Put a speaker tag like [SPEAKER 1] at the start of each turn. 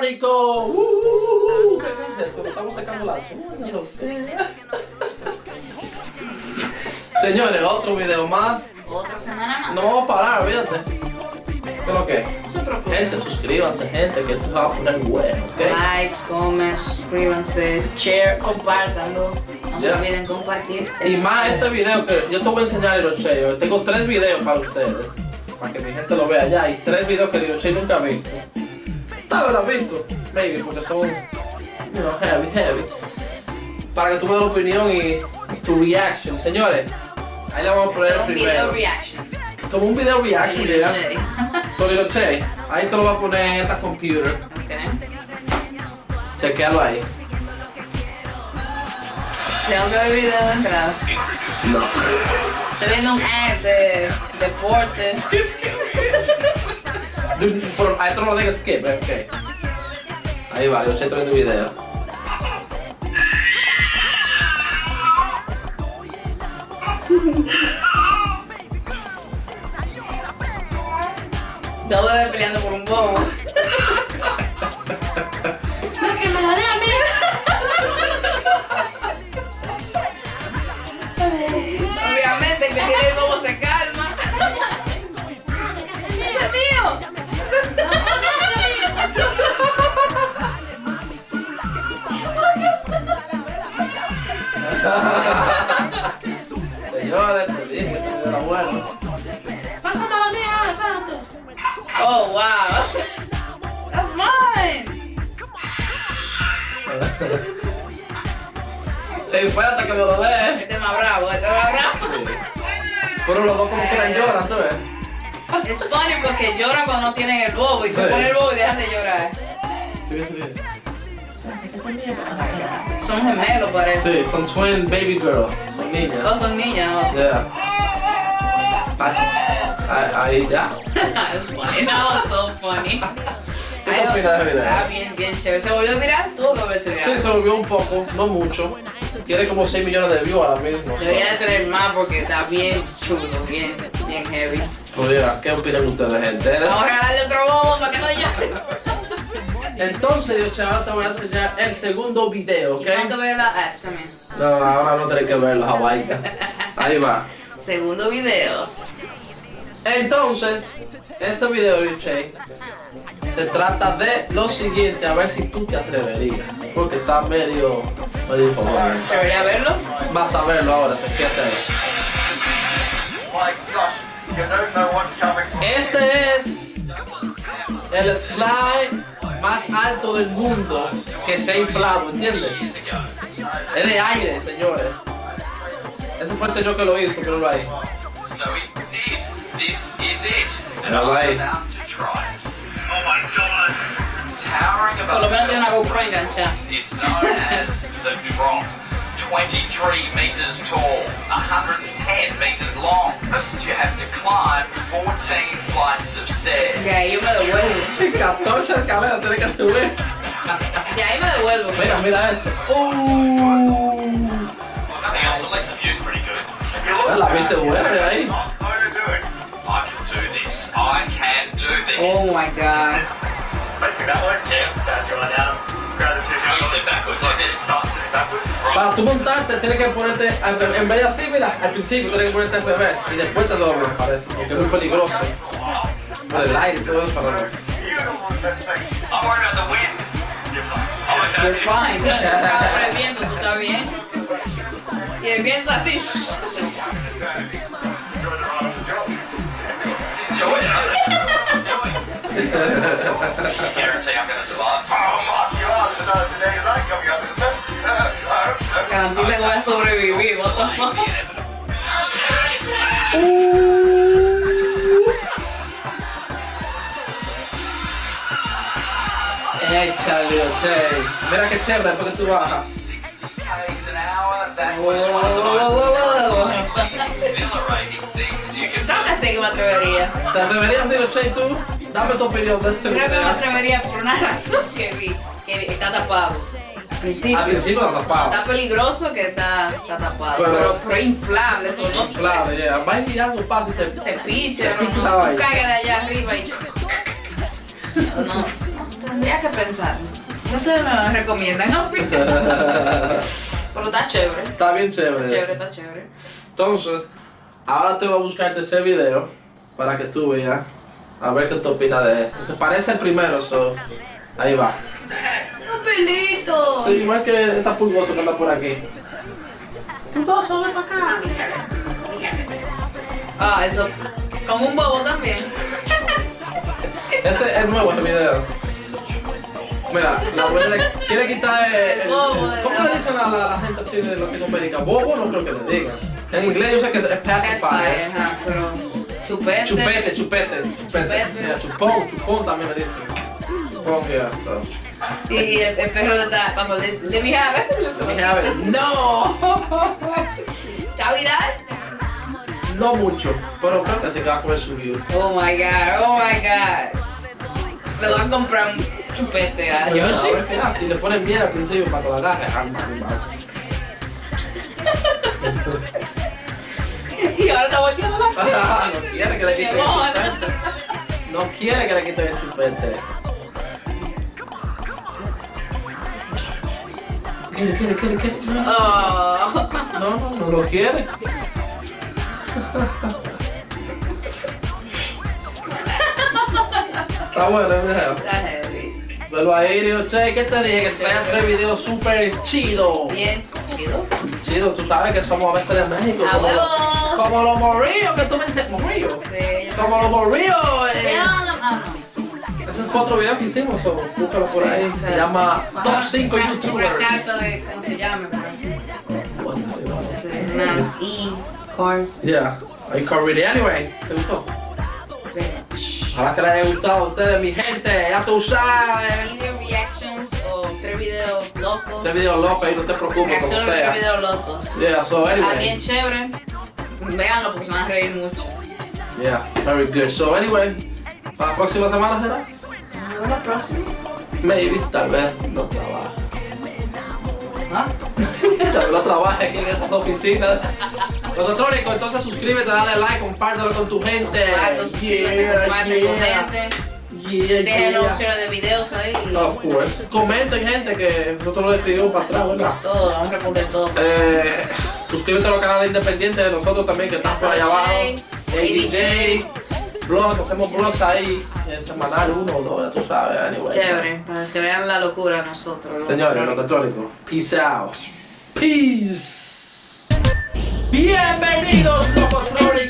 [SPEAKER 1] LoKoTroNiKoS. ¿Qué es esto? Estamos sacando la... Señores, otro video más.
[SPEAKER 2] Otra semana más.
[SPEAKER 1] No vamos a parar, fíjate. ¿Qué es lo que? Gente, suscríbanse, gente, que esto se va a poner bueno, ¿ok?
[SPEAKER 2] Likes, comments, suscríbanse, share, compártanlo. No se olviden compartir.
[SPEAKER 1] Y más este video que yo te voy a enseñar el LIRO. Tengo 3 videos para ustedes. Para que mi gente lo vea ya. Y 3 videos que LIRO nunca ha visto. ¿Sabes? ¿Lo has visto? Maybe, porque son, heavy. Para que tú me des opinión y tu reaction. Señores, ahí le vamos a poner el primero.
[SPEAKER 2] Video reaction.
[SPEAKER 1] Como un video reaction,
[SPEAKER 2] LIRO.
[SPEAKER 1] Sobre LIRO. Ahí te lo voy a poner en esta computer. Chequealo ahí.
[SPEAKER 2] Tengo que ver video de entrada.
[SPEAKER 1] No.
[SPEAKER 2] Estoy viendo un deportes.
[SPEAKER 1] Pero ahí te lo dejo skip, ok. Ahí va, LIRO está viendo el video.
[SPEAKER 2] Dos bebés peleando por un bobo. No, que me la dé a mí. Obviamente que tiene el bobo se calma. ¡Ese es mío!
[SPEAKER 1] Señores, te dije que esto era bueno.
[SPEAKER 2] Pásame la mía, espérate. Oh, wow. That's mine.
[SPEAKER 1] Ey, espérate que me lo dé.
[SPEAKER 2] Este es más bravo,
[SPEAKER 1] Pero los dos como que lloran, ¿tú ves?
[SPEAKER 2] Es funny porque lloran cuando no tienen el bobo y se
[SPEAKER 1] Sí.
[SPEAKER 2] ponen el bobo y dejan de llorar.
[SPEAKER 1] Sí.
[SPEAKER 2] Son gemelos, parece.
[SPEAKER 1] Sí, son twin baby girls. Son niñas.
[SPEAKER 2] Oh, son niñas. Oh.
[SPEAKER 1] Yeah. Ahí ya.
[SPEAKER 2] It's funny. That was so funny.
[SPEAKER 1] ¿Qué te opinas del video?
[SPEAKER 2] Ah, bien chévere. ¿Se volvió viral? Tuvo que volverse
[SPEAKER 1] Sí,
[SPEAKER 2] viral.
[SPEAKER 1] se volvió un poco, no mucho. Tiene como 6 millones de views ahora mismo.
[SPEAKER 2] Debería de tener más porque está bien chulo, bien heavy.
[SPEAKER 1] Pues mira, ¿qué opinan ustedes, gente?
[SPEAKER 2] Vamos a regalarle otro bobo para que no llore.
[SPEAKER 1] Entonces, yo chaval, te voy a enseñar el segundo video, ¿ok?
[SPEAKER 2] Tengo que ver la app también.
[SPEAKER 1] No, ahora no tenés que verlo, Hawaii. Ahí va.
[SPEAKER 2] Segundo video.
[SPEAKER 1] Entonces, este video, Shay, se trata de lo siguiente, a ver si tú te atreverías. Porque está medio incómodo.
[SPEAKER 2] ¿Debería verlo?
[SPEAKER 1] Vas a verlo ahora, chequéate ahí. Este es el slide más alto del mundo que se ha inflado, ¿entiendes? Es de aire, señores. Ese fue el señor que lo hizo, pero lo ahí.
[SPEAKER 3] So we did. This is it. And
[SPEAKER 1] All
[SPEAKER 3] I'm
[SPEAKER 1] right.
[SPEAKER 3] about to try. Oh my god. Towering
[SPEAKER 2] Por lo
[SPEAKER 3] above
[SPEAKER 2] menos tiene una
[SPEAKER 3] the
[SPEAKER 2] GoPro enganchada.
[SPEAKER 3] it's known as the Drop. 23 meters tall, 110 meters long. First, you have to climb 14 flights of stairs.
[SPEAKER 2] De ahí yo me devuelvo.
[SPEAKER 1] 14 escaleras tienes que subir.
[SPEAKER 2] De ahí me devuelvo.
[SPEAKER 1] Mira eso.
[SPEAKER 3] Nothing else, unless the view's pretty good.
[SPEAKER 1] La viste buena de ahí.
[SPEAKER 3] I can do this. I can do this.
[SPEAKER 2] Oh my god.
[SPEAKER 4] Basically that way.
[SPEAKER 3] Yeah.
[SPEAKER 4] Sounds right down. Grab the two
[SPEAKER 3] Oh, you sit backwards like this.
[SPEAKER 4] Start sitting backwards.
[SPEAKER 1] Para tú montarte tienes que ponerte, en vez de así, mira, al principio tienes que ponerte al revés y después te doblas, parece, porque es muy peligroso. Por el aire y todo eso para no.
[SPEAKER 3] I'm worried about the wind.
[SPEAKER 2] You're fine. Por el viento, ¿tú estás bien? Y el viento así.
[SPEAKER 3] Enjoy it. Guarantee I'm going to survive.
[SPEAKER 2] Garantiza que voy a sobrevivir. What the fuck?
[SPEAKER 1] Échale, Shay. Mira qué chévere después que tú bajas.
[SPEAKER 3] 60 k's an hour. That
[SPEAKER 2] Whoa,
[SPEAKER 3] was one of the
[SPEAKER 2] whoa,
[SPEAKER 3] most
[SPEAKER 2] whoa.
[SPEAKER 3] exhilarating things you can do.
[SPEAKER 2] Creo que sí que me atrevería.
[SPEAKER 1] ¿Te atreverías, Liro Shay, tú? Dame tu opinión de este
[SPEAKER 2] Creo que me
[SPEAKER 1] video.
[SPEAKER 2] atrevería por una razón que vi. Que está tapado. Al principio.
[SPEAKER 1] Al principio está tapado.
[SPEAKER 2] Está peligroso que está tapado.
[SPEAKER 1] Pero-
[SPEAKER 2] Pero inflable, eso no sé.
[SPEAKER 1] Claro, ya. Va a ir algo para
[SPEAKER 2] Se piche,
[SPEAKER 1] Se picha
[SPEAKER 2] no,
[SPEAKER 1] la vaina.
[SPEAKER 2] tú caigas de allá arriba y... No, Tendría que pensar. No ustedes me recomiendan, ¿no? Pero está chévere.
[SPEAKER 1] Está bien chévere.
[SPEAKER 2] Está chévere.
[SPEAKER 1] Entonces, ahora te voy a buscar el tercer video para que tú veas. A ver qué tú opinas de esto. ¿Te parece el primero? So, ahí va.
[SPEAKER 2] ¡Un pelito!
[SPEAKER 1] Sí, igual que esta pulgoso que anda por aquí. Pulgoso, ven para acá.
[SPEAKER 2] Ah, eso. Con un bobo también.
[SPEAKER 1] Ese es nuevo, ese video. Mira, la abuela quiere quitar el
[SPEAKER 2] Bobo de
[SPEAKER 1] ¿cómo
[SPEAKER 2] la-
[SPEAKER 1] le dicen a la gente así de Latinoamérica? Bobo no creo que le digan. En inglés yo sé que es pacifier.
[SPEAKER 2] Ajá, pero. Chupete.
[SPEAKER 1] Chupete. Mira, chupón también me dicen. Chupón, ya.
[SPEAKER 2] Y el perro está. Cuando le mi ave.
[SPEAKER 1] No.
[SPEAKER 2] ¿Está viral?
[SPEAKER 1] No mucho, pero creo que se va a comer su view.
[SPEAKER 2] Oh my god. Le voy a comprar un chupete a Yoshi.
[SPEAKER 1] Si le ponen miel al principio para que lo agarre,
[SPEAKER 2] Y ahora está volteando la cara.
[SPEAKER 1] no quiere que le quite el chupete. No quiere que le quite el chupete. ¿Qué?
[SPEAKER 2] Oh.
[SPEAKER 1] No lo quiere. Está bueno, mira.
[SPEAKER 2] Está heavy.
[SPEAKER 1] Velo ahí, digo, che, ¿qué te dije? Que traigan 3 videos súper chidos.
[SPEAKER 2] Bien, chido.
[SPEAKER 1] Chido, tú sabes que somos a veces de México.
[SPEAKER 2] ¡A huevo!
[SPEAKER 1] Como los morrillos que tú me dices, morrillos.
[SPEAKER 2] Sí.
[SPEAKER 1] Como los morrillos.
[SPEAKER 2] ¿Qué
[SPEAKER 1] Ese es otro video que hicimos, so, búscalo por ahí. Se llama Top 5
[SPEAKER 2] Una
[SPEAKER 1] YouTubers.
[SPEAKER 2] carta de cómo se llama. Una e-cars.
[SPEAKER 1] Yeah, I can read it anyway. ¿Te gustó? Ojalá que les haya gustado a ustedes, mi gente. Ya tú sabes.
[SPEAKER 2] Video reactions o 3 videos locos.
[SPEAKER 1] Este video loco ahí, no te preocupes, como
[SPEAKER 2] Reacciones de 3
[SPEAKER 1] sea.
[SPEAKER 2] videos locos.
[SPEAKER 1] Yeah, so
[SPEAKER 2] Está
[SPEAKER 1] anyway.
[SPEAKER 2] bien chévere. Véanlo porque se van a reír mucho.
[SPEAKER 1] Yeah, very good. So anyway, para la próxima semana será.
[SPEAKER 2] Nos vemos la próxima.
[SPEAKER 1] Maybe, tal vez no trabaje.
[SPEAKER 2] ¿Ah?
[SPEAKER 1] Tal vez no trabaje aquí en estas oficinas. LoKoTroNiKoS, entonces suscríbete, dale like, compártelo con tu gente.
[SPEAKER 2] Exacto, suscríbanse, comparten con gente. Dejen opciones de videos ahí.
[SPEAKER 1] Of course. Comenten, gente, que nosotros lo escribimos para atrás, ¿verdad?
[SPEAKER 2] Todo, vamos a responder todo.
[SPEAKER 1] Suscríbete a los canales independientes de nosotros también, que están por allá abajo. EYDEEJAY, blogs, hacemos blogs ahí, semanal, 1 o 2, ya tú sabes, anyway.
[SPEAKER 2] Chévere, para que vean la locura de nosotros.
[SPEAKER 1] Señores, LoKoTroNiKoS, peace out. Peace. Bienvenidos, LoKoTroNiKoS.